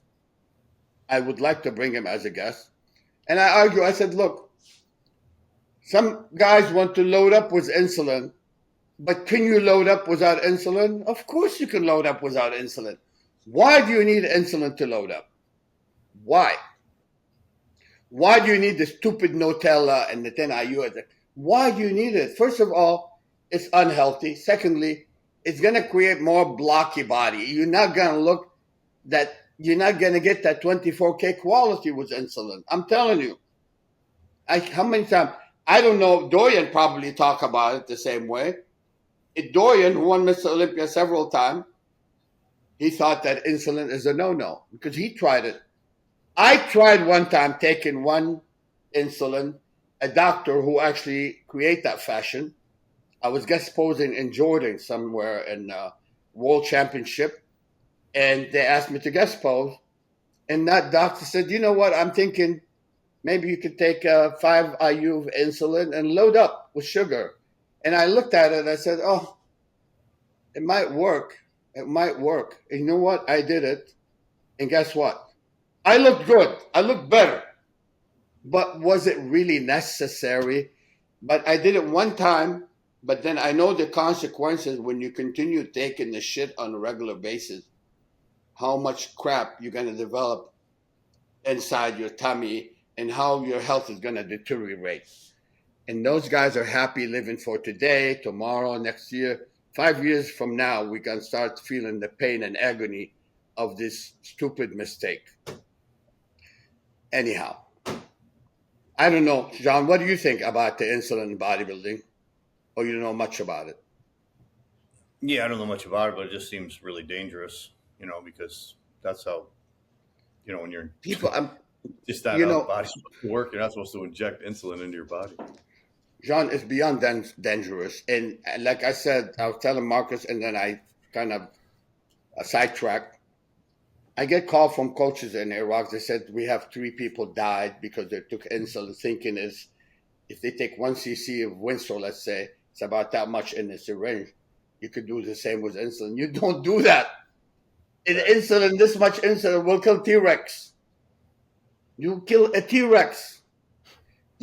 I would like to bring him as a guest. And I said, look, some guys want to load up with insulin, but can you load up without insulin? Of course you can load up without insulin. Why do you need insulin to load up? Why? Why do you need the stupid Nutella and the 10 IU? Why do you need it? First of all, it's unhealthy. Secondly, it's going to create more blocky body. You're not going to get that 24K quality with insulin. I'm telling you. How many times? I don't know. Dorian probably talk about it the same way. Dorian, who won Mr. Olympia several times, he thought that insulin is a no-no because he tried it. I tried one time taking one insulin, a doctor who actually create that fashion. I was guest posing in Jordan somewhere in World Championship, and they asked me to guest pose. And that doctor said, you know what, I'm thinking maybe you could take 5 IU of insulin and load up with sugar. And I looked at it and I said, oh, it might work. It might work. And you know what? I did it. And guess what? I looked good. I looked better. But was it really necessary? But I did it one time. But then I know the consequences when you continue taking the shit on a regular basis, how much crap you're going to develop inside your tummy and how your health is going to deteriorate. And those guys are happy living for today, tomorrow, next year. 5 years from now, we can start feeling the pain and agony of this stupid mistake. Anyhow, I don't know. John, what do you think about the insulin bodybuilding? Or you don't know much about it? Yeah, I don't know much about it, but it just seems really dangerous, because that's how, when you're people, just not how the body's supposed to work, you're not supposed to inject insulin into your body. John, it's beyond dangerous. And like I said, I was telling Marcus, and then I kind of sidetracked. I get called from coaches in Iraq. They said we have 3 people died because they took insulin, thinking is if they take 1 cc of Windsor, let's say, it's about that much in the syringe. You could do the same with insulin. You don't do that. In insulin, this much insulin will kill T-Rex. You kill a T-Rex.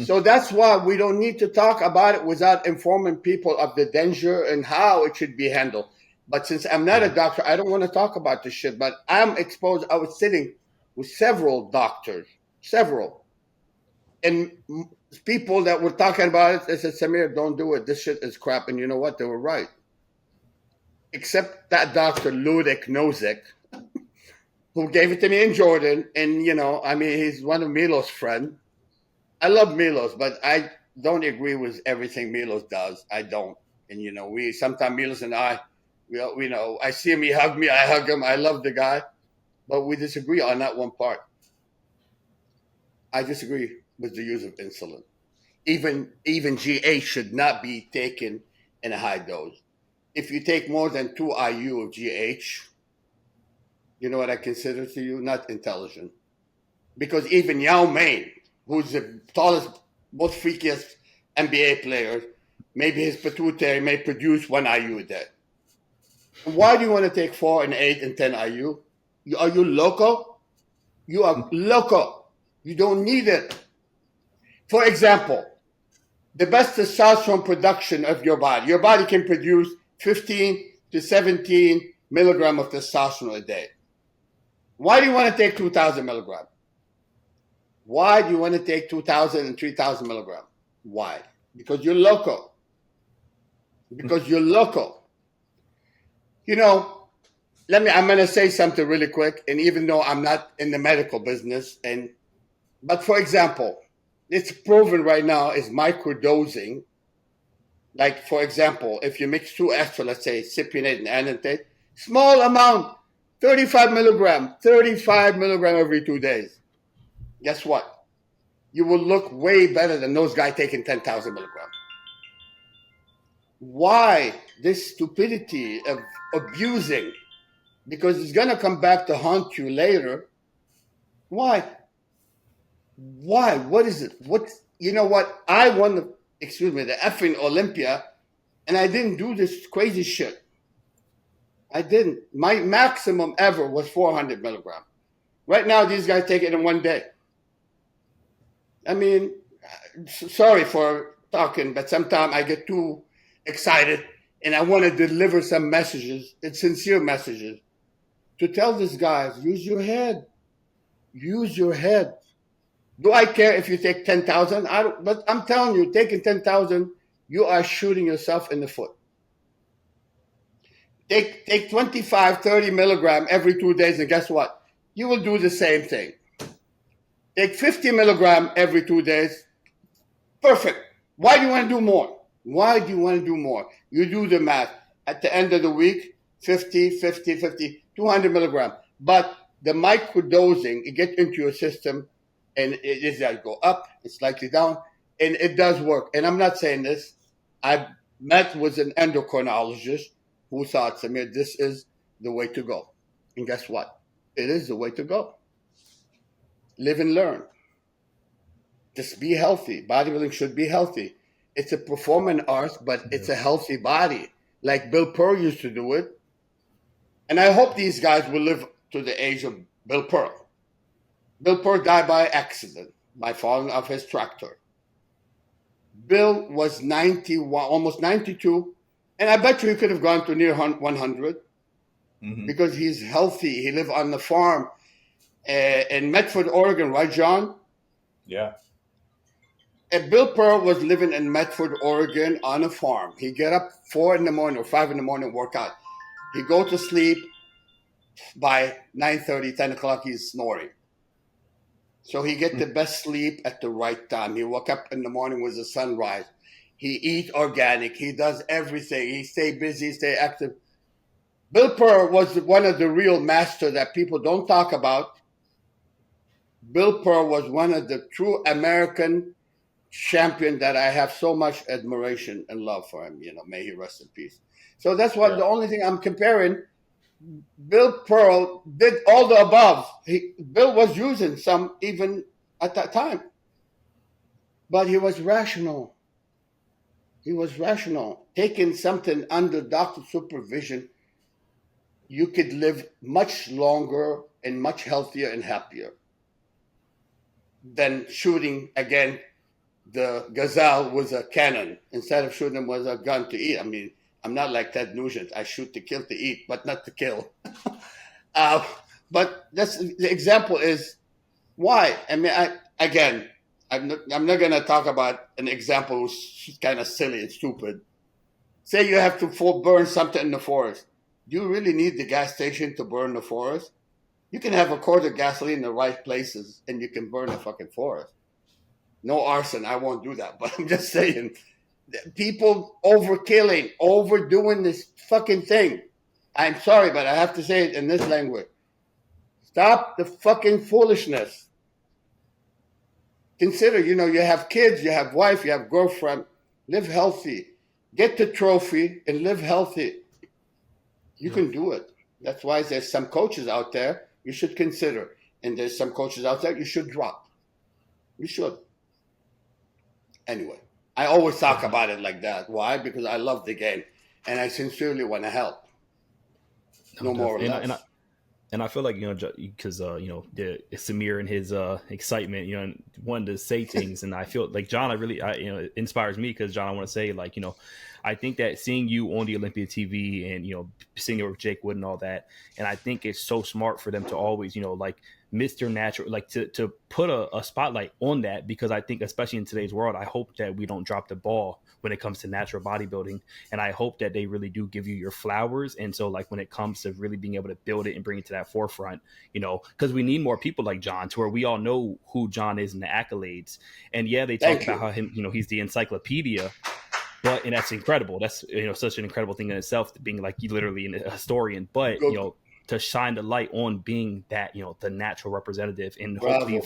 So that's why we don't need to talk about it without informing people of the danger and how it should be handled. But since I'm not a doctor, I don't want to talk about this shit. But I'm exposed. I was sitting with several doctors, and people that were talking about it. They said, Samir, don't do it. This shit is crap. And you know what? They were right. Except that Dr. Ludek Nozick, who gave it to me in Jordan. And, he's one of Milos' friends. I love Milos, but I don't agree with everything Milos does. I don't. And, sometimes Milos and I see him, he hugged me, I hug him. I love the guy. But we disagree on that one part. I disagree with the use of insulin. Even GA should not be taken in a high dose. If you take more than 2 IU of GH, you know what I consider to you? Not intelligent. Because even Yao Ming, who's the tallest, most freakiest NBA player, maybe his pituitary may produce 1 IU a day. Why do you want to take 4 and 8 and 10 IU? Are you loco? You are loco. You don't need it. For example, the best testosterone production of your body can produce 15 to 17 milligram of testosterone a day. Why do you want to take 2,000 milligram? Why do you want to take 2,000 and 3,000 milligram? Why? Because you're loco. Because you're loco. I'm going to say something really quick. And even though I'm not in the medical business, but for example, it's proven right now is microdosing. Like, for example, if you mix 2 extra, let's say cypionate and anantate, small amount, 35 milligram every 2 days. Guess what? You will look way better than those guys taking 10,000 milligrams. Why this stupidity of abusing? Because it's going to come back to haunt you later. Why? What is it? You know what? I won the effing Olympia, and I didn't do this crazy shit. I didn't. My maximum ever was 400 milligrams. Right now, these guys take it in 1 day. Sorry for talking, but sometimes I get too excited and I want to deliver some messages, it's sincere messages, to tell these guys, use your head. Use your head. Do I care if you take 10,000? But I'm telling you, taking 10,000, you are shooting yourself in the foot. Take 25, 30 milligram every 2 days, and guess what? You will do the same thing. Take 50 milligram every 2 days. Perfect. Why do you want to do more? Why do you want to do more? You do the math. At the end of the week, 50, 200 milligram. But the microdosing, it gets into your system, and it is that go up, it's slightly down, and it does work. And I'm not saying this. I met with an endocrinologist who thought, Samir, this is the way to go. And guess what? It is the way to go. Live and learn. Just be healthy. Bodybuilding should be healthy. It's a performance art, but it's a healthy body. Like Bill Pearl used to do it. And I hope these guys will live to the age of Bill Pearl. Bill Pearl died by accident, by falling off his tractor. Bill was 91, almost 92, and I bet you he could have gone to near 100 because he's healthy. He lived on the farm in Medford, Oregon, right, John? Yeah. And Bill Pearl was living in Medford, Oregon on a farm. He'd get up 4 in the morning or 5 in the morning, work out. He'd go to sleep. By 9:30, 10 o'clock, he's snoring. So he get the best sleep at the right time. He woke up in the morning with the sunrise. He eat organic. He does everything. He stay busy, stay active. Bill Pearl was one of the real masters that people don't talk about. Bill Pearl was one of the true American champion that I have so much admiration and love for him. May he rest in peace. So that's what the only thing I'm comparing. Bill Pearl did all the above. Bill was using some even at that time. But he was rational. He was rational. Taking something under doctor supervision, you could live much longer and much healthier and happier than shooting, again, the gazelle with a cannon instead of shooting him with a gun to eat. I mean, I'm not like Ted Nugent. I shoot to kill to eat, but not to kill. But that's the example is why. I mean, I'm not going to talk about an example which kind of silly and stupid. Say you have to burn something in the forest. Do you really need the gas station to burn the forest? You can have a quart of gasoline in the right places, and you can burn the fucking forest. No arson. I won't do that. But I'm just saying. People overkilling, overdoing this fucking thing. I'm sorry, but I have to say it in this language. Stop the fucking foolishness. Consider, you have kids, you have wife, you have girlfriend. Live healthy. Get the trophy and live healthy. You can do it. That's why there's some coaches out there you should consider. And there's some coaches out there you should drop. You should. Anyway. I always talk about it like that. Why? Because I love the game, and I sincerely want to help. No more or less. And I feel like because Samir and his excitement, and wanted to say things, and I feel like John, it inspires me because John, I want to say I think that seeing you on the Olympia TV and seeing you with Jake Wood and all that, and I think it's so smart for them to always Mr. Natural, to put a spotlight on that, because I think especially in today's world, I hope that we don't drop the ball when it comes to natural bodybuilding, and I hope that they really do give you your flowers. And so when it comes to really being able to build it and bring it to that forefront, because we need more people like John, to where we all know who John is in the accolades. And they talk about how he's the encyclopedia. And that's incredible. That's such an incredible thing in itself, being literally a historian. But to shine the light on being that the natural representative, and hopefully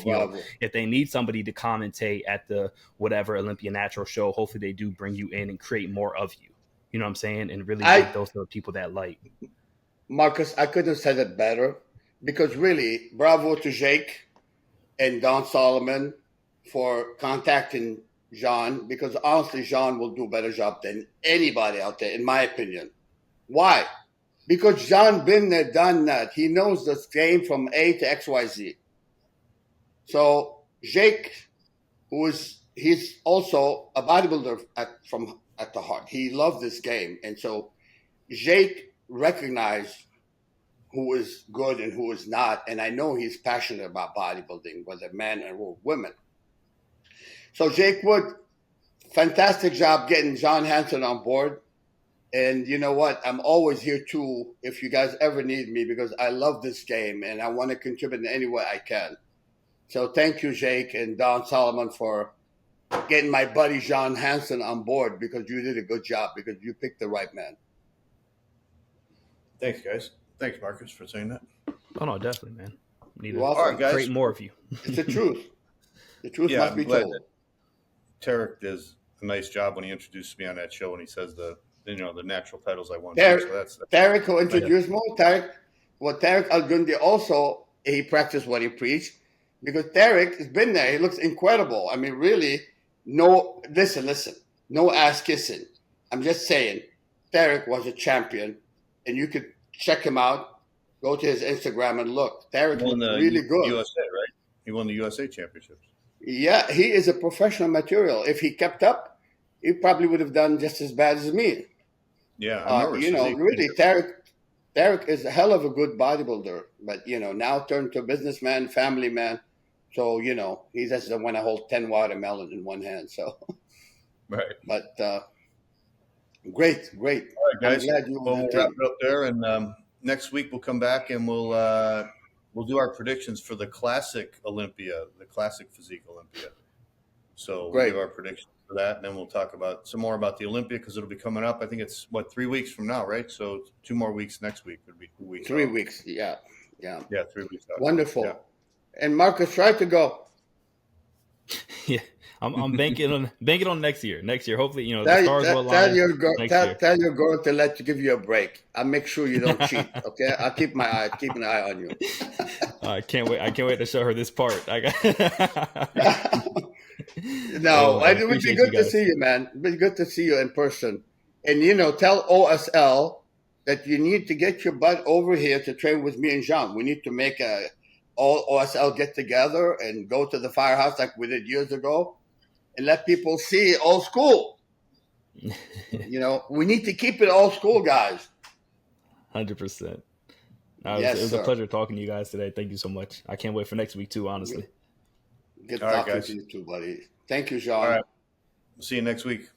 if they need somebody to commentate at the whatever Olympia Natural show, hopefully they do bring you in and create more of you. You know what I'm saying? And really give those people that light. Marcus, I couldn't have said it better, because really, bravo to Jake and Don Solomon for contacting Jean, because honestly, Jean will do a better job than anybody out there, in my opinion. Why? Because Jean been there, done that. He knows this game from A to XYZ. So Jake, he's also a bodybuilder at the heart. He loved this game. And so Jake recognized who is good and who is not. And I know he's passionate about bodybuilding, whether men or women. So Jake Wood, fantastic job getting John Hansen on board. And you know what? I'm always here too if you guys ever need me, because I love this game and I want to contribute in any way I can. So thank you, Jake and Don Solomon, for getting my buddy John Hansen on board, because you did a good job, because you picked the right man. Thanks, guys. Thanks, Marcus, for saying that. Oh, no, definitely, man. You're welcome. All right, guys. Create more of you. It's the truth. The truth must be told. Tarek does a nice job when he introduced me on that show, and he says the natural titles I won. Tarek, who introduced me, Tarek Al-Gundi also, he practiced what he preached. because Tarek has been there. He looks incredible. I mean, really, no, listen, no ass kissing. I'm just saying, Tarek was a champion, and you could check him out. Go to his Instagram and look. Tarek looked really good. USA, right? He won the USA championships. Yeah, he is a professional material. If he kept up, he probably would have done just as bad as me. Yeah, I remember. Really, Tarek is a hell of a good bodybuilder, but now turned to a businessman, family man. So he doesn't want to hold 10 watermelon in one hand. So, right. But great. All right, guys. We'll wrap it up there, and next week we'll come back and we'll do our predictions for the Classic Olympia, the Classic Physique Olympia. So we'll give our predictions for that, and then we'll talk about some more about the Olympia because it'll be coming up. I think it's 3 weeks from now, right? So 2 more weeks next week would be 2 weeks. 3 weeks, yeah. 3 weeks. Wonderful. Yeah. And Marcus, try to go. Yeah, I'm banking on next year. Next year, hopefully, the stars will align. Tell your girl to give you a break. I'll make sure you don't cheat. Okay, I'll keep an eye on you. I can't wait to show her this part. It would be good to see you, man. It would be good to see you in person. And tell OSL that you need to get your butt over here to train with me and Jean. We need to make all OSL get together and go to the firehouse like we did years ago and let people see old school. We need to keep it old school, guys. 100%. It was a pleasure talking to you guys today. Thank you so much. I can't wait for next week too, honestly. Good talking to you too, buddy. Thank you, Jean. All right. We'll see you next week.